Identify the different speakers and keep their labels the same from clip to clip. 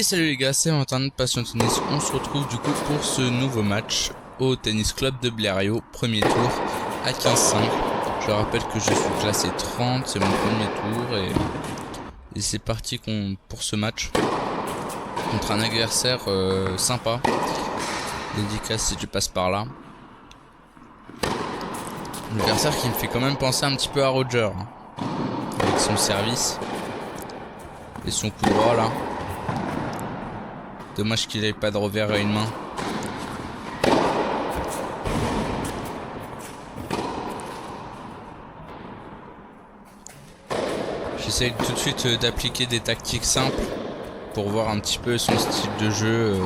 Speaker 1: Et salut les gars, c'est Valentin de Passion Tennis. On se retrouve du coup pour ce nouveau match au Tennis Club de Blériot, premier tour à 15-5. Je rappelle que je suis classé 30, c'est mon premier tour et c'est parti pour ce match contre un adversaire sympa. Dédicace si tu passes par là. Un adversaire qui me fait quand même penser un petit peu à Roger, hein, avec son service et son coup droit là. Dommage qu'il ait pas de revers à une main. J'essaie tout de suite d'appliquer des tactiques simples pour voir un petit peu son style de jeu,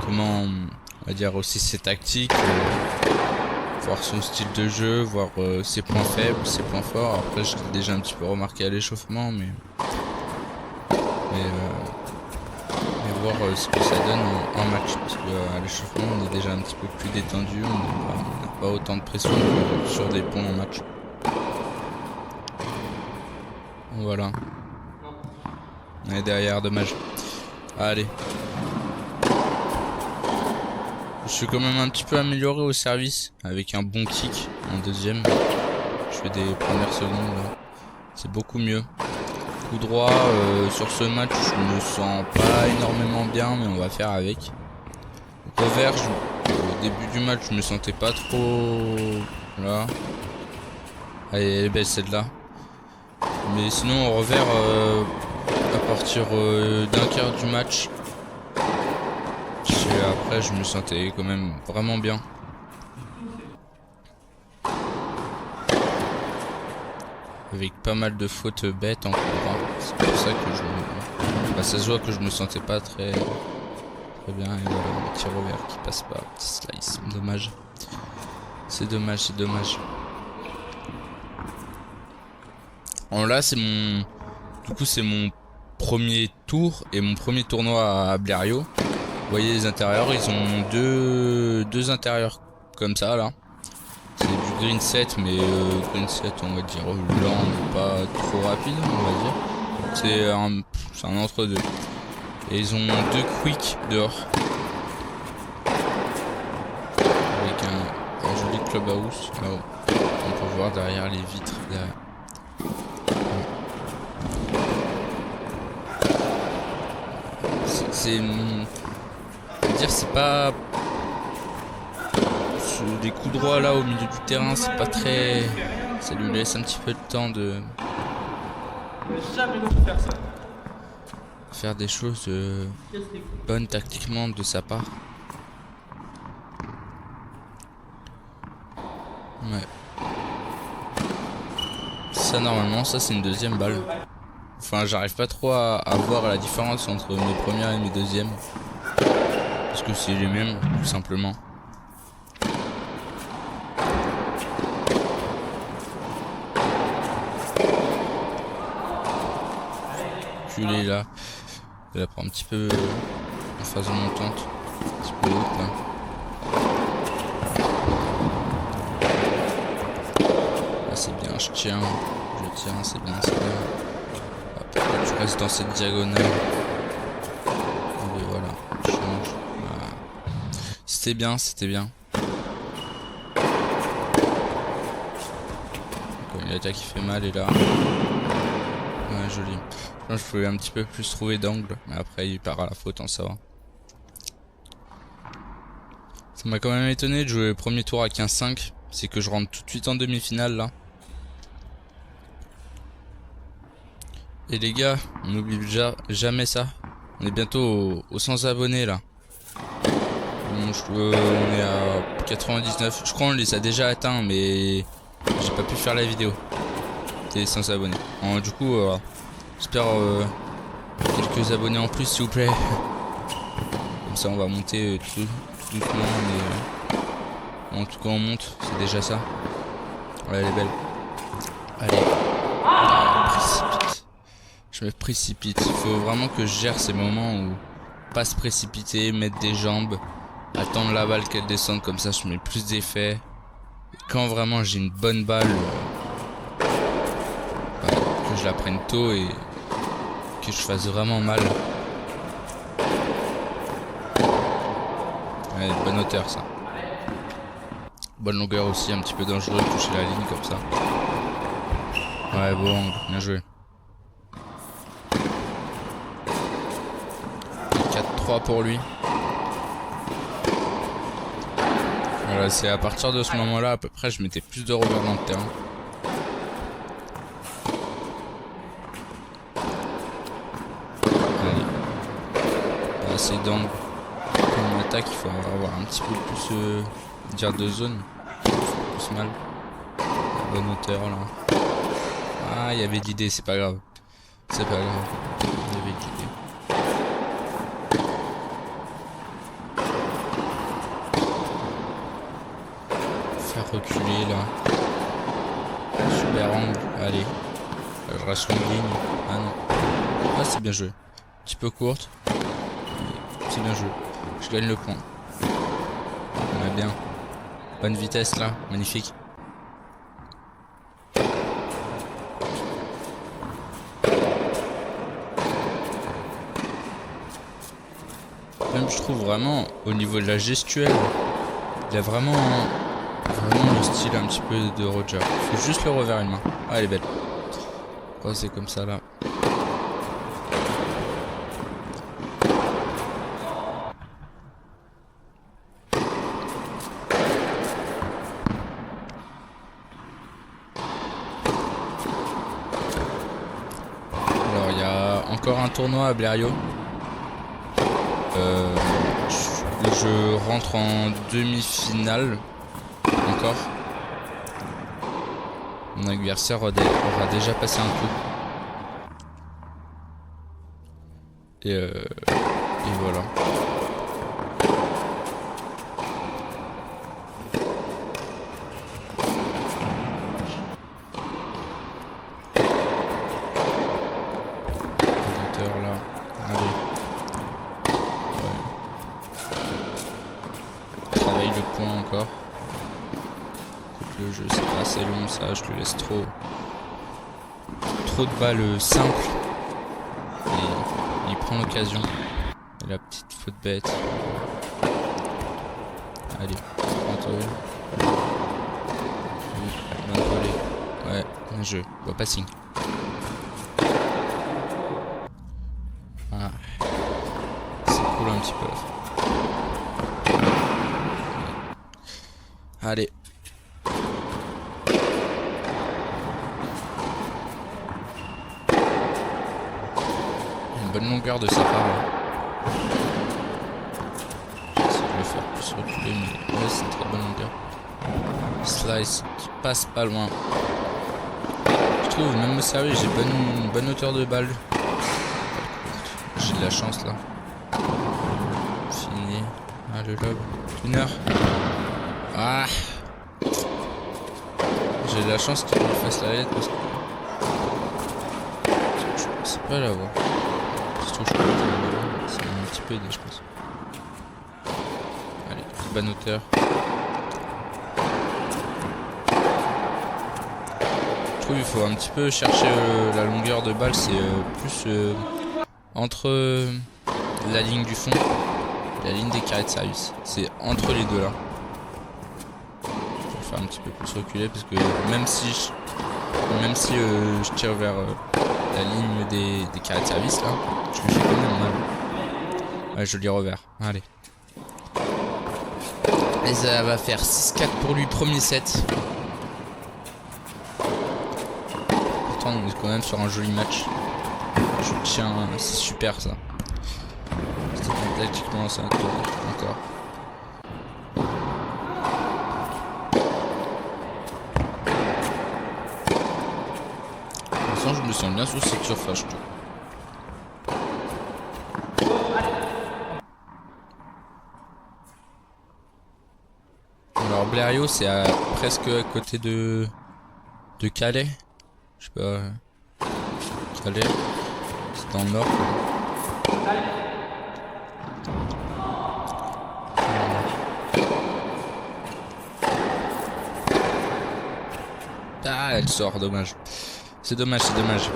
Speaker 1: comment on va dire aussi ses tactiques, voir son style de jeu, voir ses points faibles, ses points forts. Après je l'ai déjà un petit peu remarqué à l'échauffement, mais voir ce que ça donne en match, parce qu'à l'échauffement on est déjà un petit peu plus détendu, on n'a pas autant de pression que sur des points en match. Voilà. On est derrière, dommage. Allez. Je suis quand même un petit peu amélioré au service, avec un bon kick en deuxième. Je fais des premières secondes là. C'est beaucoup mieux. Coup droit, sur ce match je me sens pas énormément bien, mais on va faire avec. Revers, au début du match je me sentais pas trop là. Allez, elle est belle celle-là. Mais sinon au revers, à partir d'un quart du match, après je me sentais quand même vraiment bien. Avec pas mal de fautes bêtes en courant. C'est pour ça que ça se voit que je me sentais pas très bien. Et voilà, le petit revers qui passe pas. Petit slice. Dommage. C'est dommage, c'est dommage. Alors là, c'est mon... Du coup, c'est mon premier tour et mon premier tournoi à Blériot. Vous voyez les intérieurs, ils ont deux intérieurs comme ça là. C'est du green set, mais green set on va dire lent, pas trop rapide on va dire. C'est un entre deux. Et ils ont deux quick dehors. Avec un joli clubhouse. Là-haut. On peut voir derrière les vitres. Derrière. C'est pas... Des coups droits là au milieu du terrain, c'est pas très... Ça lui laisse un petit peu de temps de... faire des choses bonnes tactiquement de sa part. Ouais. Ça normalement, ça c'est une deuxième balle. Enfin j'arrive pas trop à voir la différence entre mes premières et mes deuxièmes. Parce que c'est les mêmes, tout simplement. Là, elle la prend un petit peu en phase montante, un petit peu haute là. Là c'est bien, je tiens, c'est bien, c'est bien. Hop, là, tu restes dans cette diagonale. Et voilà, je change. Voilà. C'était bien, c'était bien. Comme l'attaque qui fait mal et là. Ouais, joli. Je pouvais un petit peu plus trouver d'angle, mais après il part à la faute en ça va. Ça m'a quand même étonné de jouer le premier tour à 15-5. C'est que je rentre tout de suite en demi-finale là. Et les gars, on n'oublie jamais ça. On est bientôt aux 100 abonnés là. Bon, on est à 99. Je crois qu'on les a déjà atteints, mais j'ai pas pu faire la vidéo. T'es 100 abonnés. Alors, du coup, j'espère quelques abonnés en plus s'il vous plaît. Comme ça on va monter tout doucement, mais en tout cas on monte, c'est déjà ça. Ouais, elle est belle. Allez. Précipite. Je me précipite. Il faut vraiment que je gère ces moments où pas se précipiter, mettre des jambes, attendre la balle qu'elle descende, comme ça je mets plus d'effet. Quand vraiment j'ai une bonne balle, que je la prenne tôt et que je fasse vraiment mal. Ouais, bonne hauteur ça. Bonne longueur aussi, un petit peu dangereux de toucher la ligne comme ça. Ouais, beau angle, bien joué. 4-3 pour lui. Voilà, c'est à partir de ce moment-là, à peu près, je mettais plus de revers dans le terrain. Allez. Assez d'angle. Comme attaque, il faut avoir un petit peu plus dire de zone. Plus mal. Bonne hauteur là. Ah, il y avait de l'idée, c'est pas grave. C'est pas grave. Il y avait de l'idée. Faire reculer là. Super angle. Allez. Je reste en ligne. Ah non. Ah, c'est bien joué. Un petit peu courte. C'est bien joué. Je gagne le point. On a bien. Bonne vitesse là. Magnifique. Même je trouve vraiment au niveau de la gestuelle, il a vraiment le style un petit peu de Roger. Il faut juste le revers une main. Ah, elle est belle. Oh, c'est comme ça là. Alors il y a encore un tournoi à Blériot. Je rentre en demi-finale. Encore. Mon adversaire aura déjà passé un coup. Et voilà. Là. Allez. Travaille le point encore. Coupe le jeu, c'est pas assez long ça, je le laisse trop de balles simples. Et il prend l'occasion. Et la petite faute bête. Allez, ouais, un jeu, bon passing. Ah. C'est cool un petit peu là. Allez. Une bonne longueur de sa part. J'essaie de le faire plus reculer, mais ouais, c'est une très bonne longueur. Slice qui passe pas loin. Je trouve, même au service, j'ai une bonne hauteur de balle. J'ai de la chance là. Fini. Ah, le lob. Une heure. Ah. J'ai de la chance qu'il me fasse la lettre parce que je pensais pas l'avoir. Surtout je peux l'avoir. Ça m'a un petit peu aidé je pense. Allez, bonne hauteur. Je trouve qu'il faut un petit peu chercher la longueur de balle, c'est plus entre la ligne du fond et la ligne des carrés de service. C'est entre les deux là. Un petit peu plus reculé parce que même si je tire vers la ligne des carrés de service là, je lui fais quand même mal. Ouais, joli revers. Allez. Et ça va faire 6-4 pour lui, premier set. Pourtant on est quand même sur un joli match. Je tiens, c'est super ça. C'était tactiquement ça encore. Je me sens bien sur cette surface, je trouve. Alors Blériot c'est presque à côté de Calais. Je sais pas. Calais. C'est dans le nord. Ah, elle sort, dommage. C'est dommage, c'est dommage.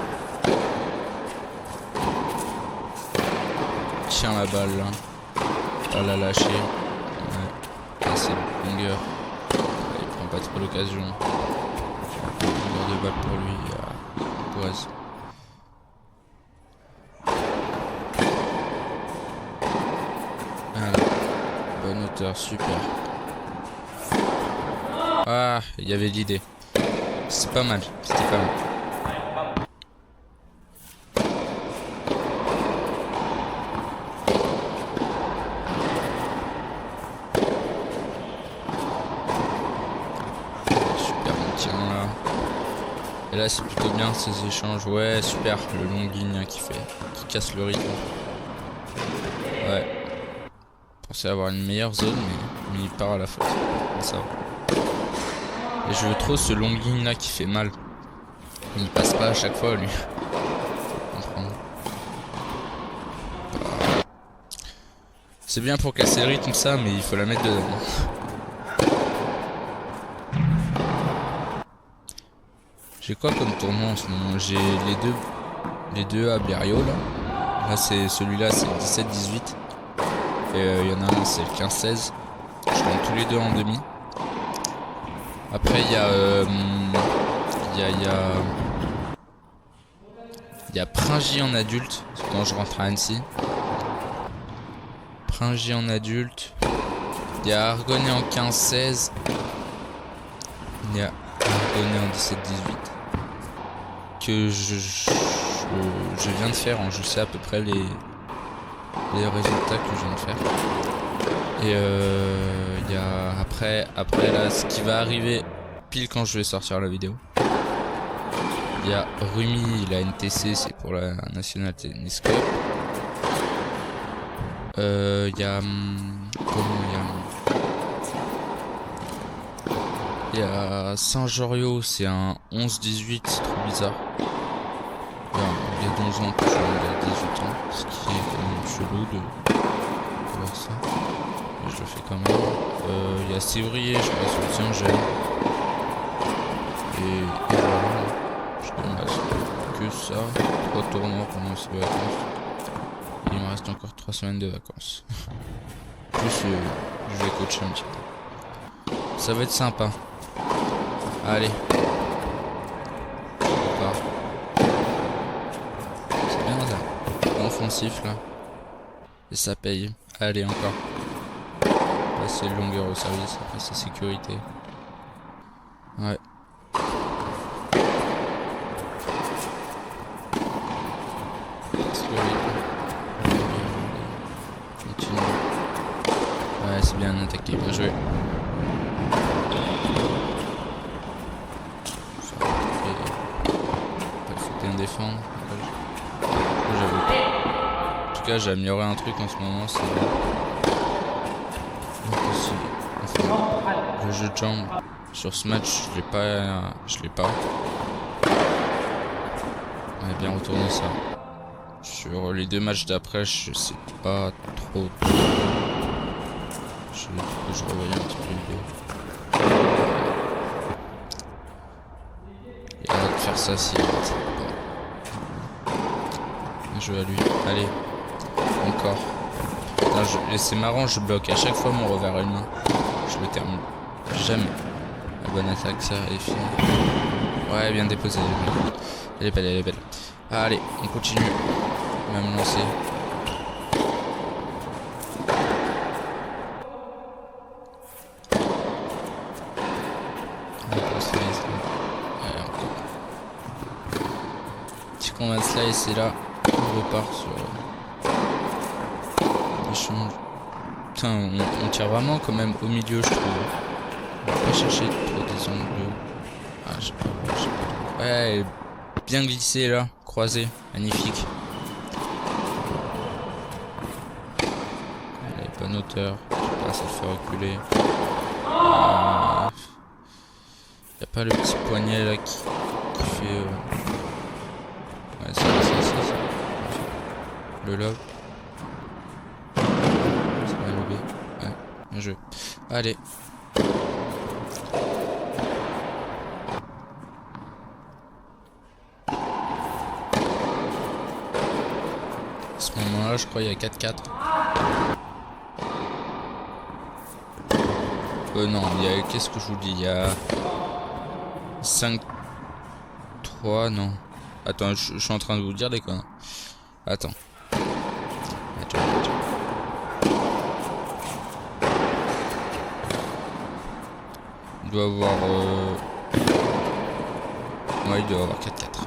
Speaker 1: chien la balle là. Pas la lâcher. Ouais. Assez de longueur. Il prend pas trop l'occasion. Longueur de balle pour lui. Boise. Voilà. Bonne hauteur, super. Ah, il y avait l'idée. C'est pas mal, c'était pas mal. Super, on tient là. Et là c'est plutôt bien ces échanges. Ouais, super, le long ligne qui casse le rythme. Ouais. Pensais avoir une meilleure zone, mais il part à la faute. Ça va. Et je veux trop ce long ligne là qui fait mal. Il passe pas à chaque fois lui. C'est bien pour casser le rythme ça, mais il faut la mettre dedans. J'ai quoi comme tournoi en ce moment? J'ai les deux à Blériot là. Là c'est celui-là, c'est le 17-18. Et il y en a un, c'est le 15-16. Je rentre tous les deux en demi. Après il y a Pringy en adulte quand je rentre à Annecy. Pringy en adulte. Il y a Argonnet en 15-16. Il y a Argonnet en 17-18. Que je viens de faire. Je sais à peu près les résultats que je viens de faire. Et il y a après là ce qui va arriver pile quand je vais sortir la vidéo. Il y a Rumi, la NTC, c'est pour la National Tennis Cup. Il y a il y a Saint-Joriot, c'est un 11-18, c'est trop bizarre. Il y a 11 ans, il y a 18 ans, ce qui est quand même chelou de voir ça. Mais je le fais quand même. Il y a Sévrier, je passe au Saint-Jean. Et voilà. Je commence que ça. 3 tournois pendant ces vacances. Et il me reste encore 3 semaines de vacances. Plus je vais coacher un petit peu. Ça va être sympa. Allez. C'est bien ça. Offensif là. Et ça paye. Allez encore. Passer longueur au service. Après c'est sécurité. Ouais. Continue. Ouais, c'est bien attaqué, bien joué. Faut bien défendre. En tout cas, j'ai amélioré un truc en ce moment, c'est le jeu de jambes. Sur ce match, je l'ai pas. On a bien retourné ça. Sur les 2 matchs d'après, je sais pas trop. Je revoyais un petit peu l'idée. Il a hâte de faire ça si vite. Bien joué à lui. Allez. Encore. Et c'est marrant, je bloque à chaque fois mon revers à une main. Je le termine jamais. La bonne attaque, ça est fini. Ouais, bien déposé. Elle est belle, elle est belle. Allez, on continue. On va me lancer. Petit combat de slice et là, on repart sur l'échange. Putain, on tire vraiment quand même au milieu, je trouve. On va pas chercher trop des angles. Ah, j'ai pas. Ouais, bien glissé là, croisé, magnifique. Allez, bonne hauteur. Je sais pas, ça le fait reculer. Y a pas le petit poignet là qui fait. Ouais, ça. Le lobe. C'est bien lobé. Ouais, bien joué. Allez. ce moment-là, je crois il y a 4-4. Non, il y a... Qu'est-ce que je vous dis? Il y a 5-3, non. Attends, je suis en train de vous dire des conneries. Attends. Il doit avoir... Ouais, il doit avoir 4-4.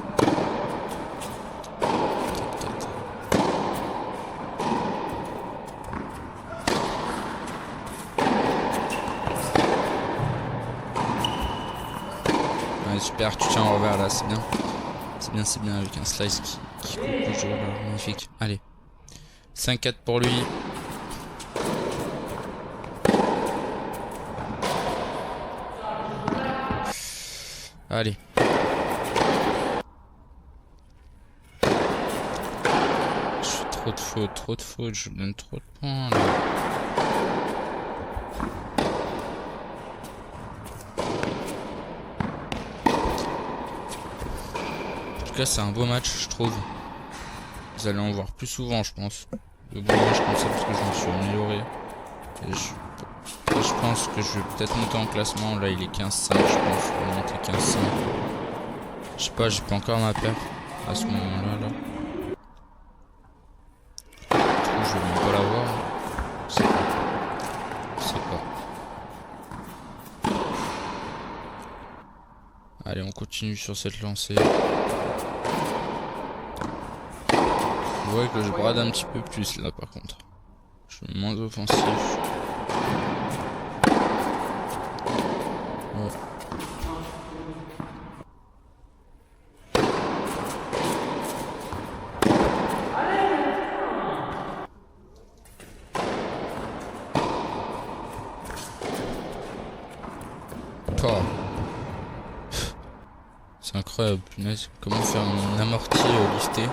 Speaker 1: Ouais, super, tu tiens en revers là, c'est bien. C'est bien avec un slice qui coupe le jeu là, magnifique. Allez. 5-4 pour lui. Allez. Je fais trop de fautes, je donne trop de points là. En tout cas, c'est un beau match, je trouve. Vous allez en voir plus souvent, je pense. De beaux matchs comme ça, parce que je me suis amélioré. Et je pense que je vais peut-être monter en classement. Là, il est 15-5, je pense. Je vais monter 15-5. Je sais pas, j'ai pas encore ma perf à ce moment-là. Là. Je trouve que je vais même pas l'avoir. Je sais pas. Allez, on continue sur cette lancée. Vous voyez que je brade un petit peu plus là par contre. Je suis moins offensif. Ouais. Oh. C'est incroyable, punaise. Comment faire un amorti lifté?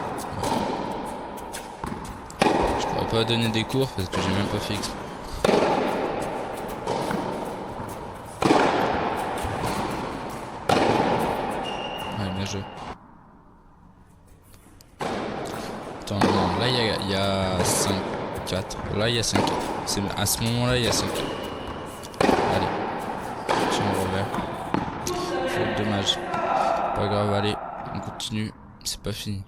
Speaker 1: Je pourrais pas donner des cours parce que j'ai même pas fait exprès. Ouais, bien joué. Attends, non, là il y a 5-4. Là il y a 5-4. À ce moment-là il y a 5-4. Allez. Tiens, on revers. C'est dommage. Pas grave, allez. On continue. C'est pas fini.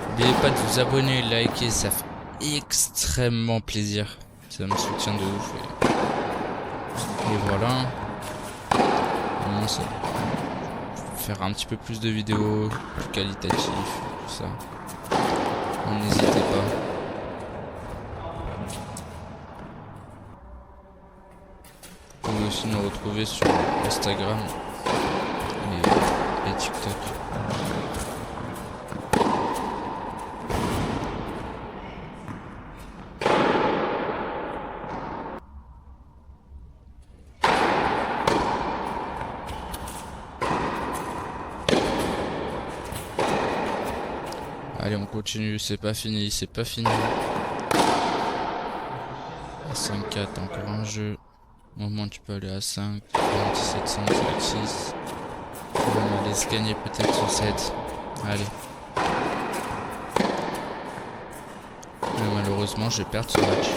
Speaker 1: N'oubliez pas de vous abonner et liker, ça fait extrêmement plaisir. Ça me soutient de ouf. Et voilà. Vraiment, ça faire un petit peu plus de vidéos, plus qualitatives, tout ça. N'hésitez pas. Vous pouvez aussi nous retrouver sur Instagram et TikTok. Allez, on continue, c'est pas fini, c'est pas fini. À 5-4, encore un jeu. Au moment tu peux aller à 5, 17, 5, 6. On va aller se gagner peut-être sur 7. Allez. Mais malheureusement, je vais perdre ce match.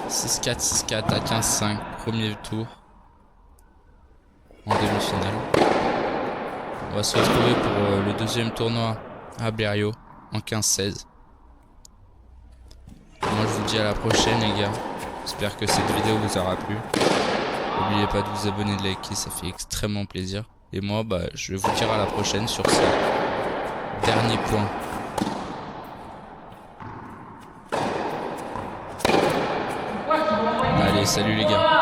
Speaker 1: 6-4, 6-4 à 15-5. Premier tour. En demi-finale. On va se retrouver pour le deuxième tournoi à Blériot en 15-16. Moi je vous dis à la prochaine les gars. J'espère que cette vidéo vous aura plu. N'oubliez pas de vous abonner, de liker, ça fait extrêmement plaisir. Et moi je vais vous dire à la prochaine sur ce dernier point. Allez, salut les gars.